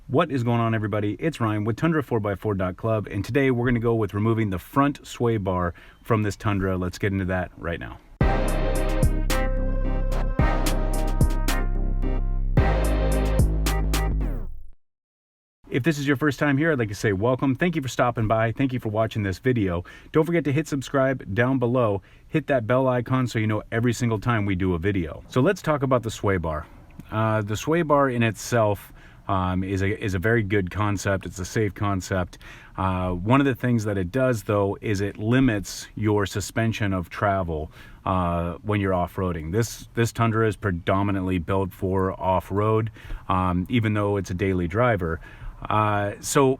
What is going on, everybody? It's Ryan with Tundra4x4.club, and today we're going to go with removing the front sway bar from this Tundra. Let's get into that right now. If this is your first time here, I'd like to say welcome. Thank you for stopping by. Thank you for watching this video. Don't forget to hit subscribe down below. Hit that bell icon so you know every single time we do a video. So let's talk about the sway bar. The sway bar in itself is a very good concept. It's a safe concept. One of the things that it does, though, is it limits your suspension of travel when you're off-roading. This Tundra is predominantly built for off-road, even though it's a daily driver. So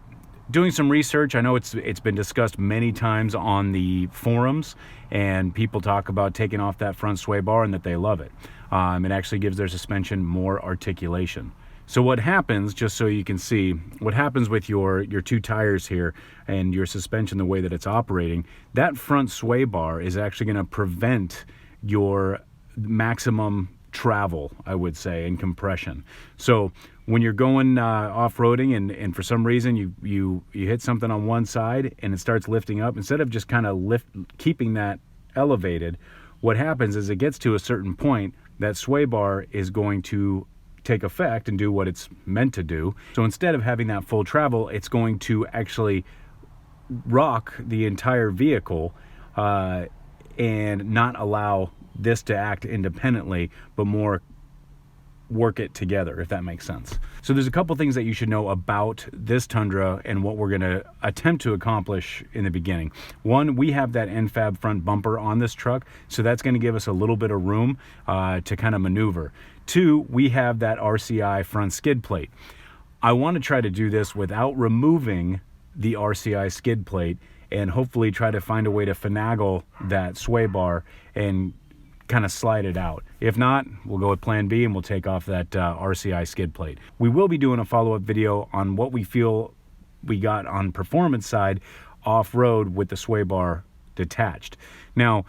doing some research, I know it's been discussed many times on the forums, and people talk about taking off that front sway bar and that they love it. It actually gives their suspension more articulation. So what happens, just so you can see, what happens with your two tires here and your suspension, the way that it's operating, that front sway bar is actually going to prevent your maximum travel, I would say, and compression. So when you're going off-roading and for some reason you hit something on one side and it starts lifting up, instead of just kind of keeping that elevated, what happens is it gets to a certain point, that sway bar is going to take effect and do what it's meant to do. So instead of having that full travel, it's going to actually rock the entire vehicle and not allow this to act independently, but more work it together, if that makes sense. So there's a couple things that you should know about this Tundra and what we're going to attempt to accomplish in the beginning. One, we have that N-Fab front bumper on this truck, so that's going to give us a little bit of room to kind of maneuver. Two, we have that RCI front skid plate. I want to try to do this without removing the RCI skid plate and hopefully try to find a way to finagle that sway bar and kind of slide it out. If not, we'll go with plan B and we'll take off that RCI skid plate. We will be doing a follow-up video on what we feel we got on performance side off-road with the sway bar detached. Now,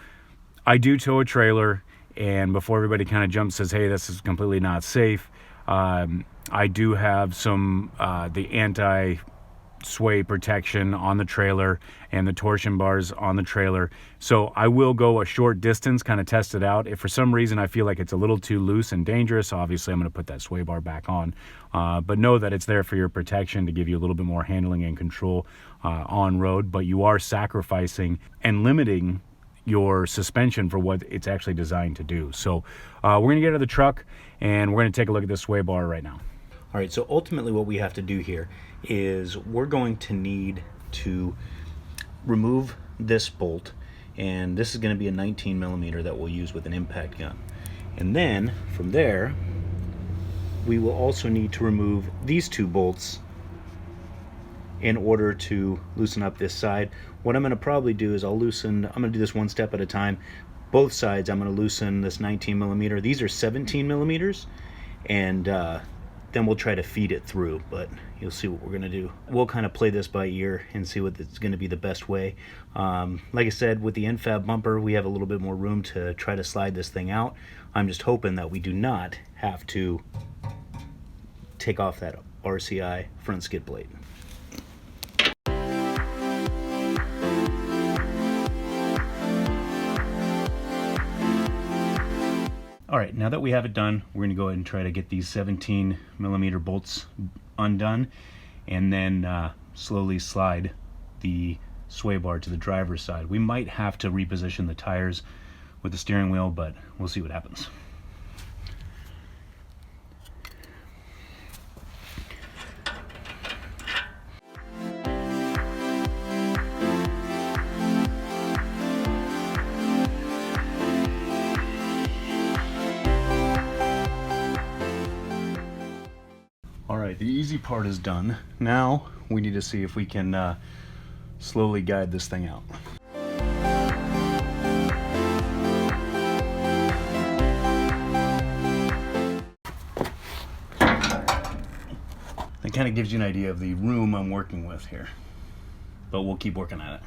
I do tow a trailer, and before everybody kind of jumps and says, hey, this is completely not safe, I do have some the anti-sway protection on the trailer and the torsion bars on the trailer. So I will go a short distance, kind of test it out. If for some reason I feel like it's a little too loose and dangerous, obviously I'm going to put that sway bar back on. But know that it's there for your protection, to give you a little bit more handling and control on road, but you are sacrificing and limiting your suspension for what it's actually designed to do. So we're going to get out of the truck and we're going to take a look at this sway bar right now. All right, so ultimately what we have to do here is we're going to need to remove this bolt, and this is going to be a 19 millimeter that we'll use with an impact gun. And then from there, we will also need to remove these two bolts in order to loosen up this side. What I'm going to probably do is I'm going to do this one step at a time. Both sides I'm going to loosen this 19 millimeter. These are 17 millimeters, and then we'll try to feed it through, but you'll see what we're going to do. We'll kind of play this by ear and see what is going to be the best way. Like I said, with the N-Fab bumper, we have a little bit more room to try to slide this thing out. I'm just hoping that we do not have to take off that RCI front skid plate. All right, now that we have it done, we're gonna go ahead and try to get these 17 millimeter bolts undone, and then slowly slide the sway bar to the driver's side. We might have to reposition the tires with the steering wheel, but we'll see what happens. All right, the easy part is done. Now we need to see if we can slowly guide this thing out. That kind of gives you an idea of the room I'm working with here, but we'll keep working at it.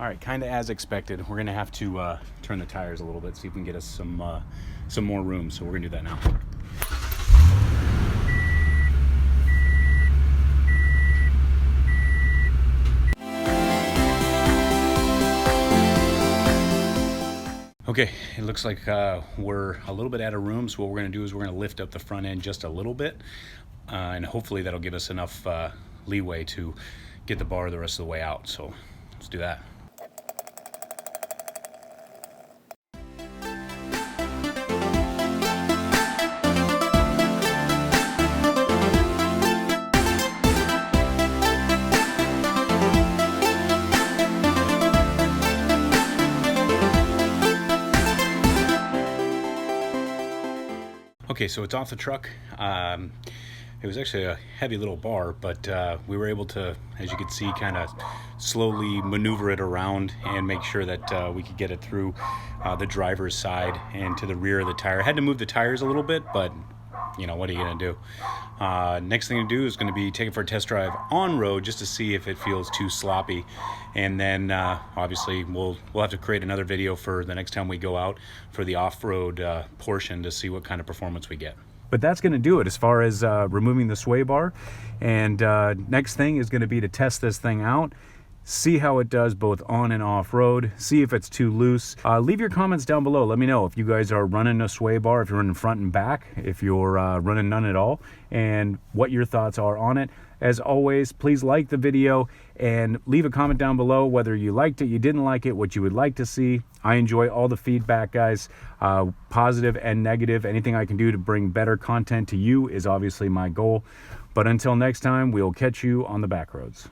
All right, kind of as expected, we're gonna have to turn the tires a little bit, see if we can get us some more room. So we're gonna do that now. Okay, it looks like we're a little bit out of room, so what we're going to do is we're going to lift up the front end just a little bit, and hopefully that'll give us enough leeway to get the bar the rest of the way out. So let's do that. Okay, so it's off the truck. It was actually a heavy little bar, but we were able to, as you can see, kind of slowly maneuver it around and make sure that we could get it through the driver's side and to the rear of the tire. I had to move the tires a little bit, but you know, what are you gonna do? Next thing to do is gonna be take it for a test drive on road just to see if it feels too sloppy. And then obviously we'll have to create another video for the next time we go out for the off-road portion to see what kind of performance we get. But that's going to do it as far as removing the sway bar. And next thing is going to be to test this thing out, see how it does both on and off road, see if it's too loose. Leave your comments down below. Let me know if you guys are running a sway bar, if you're running front and back, if you're running none at all, and what your thoughts are on it. As always, please like the video and leave a comment down below whether you liked it, you didn't like it, what you would like to see. I enjoy all the feedback, guys, positive and negative. Anything I can do to bring better content to you is obviously my goal. But until next time, we'll catch you on the back roads.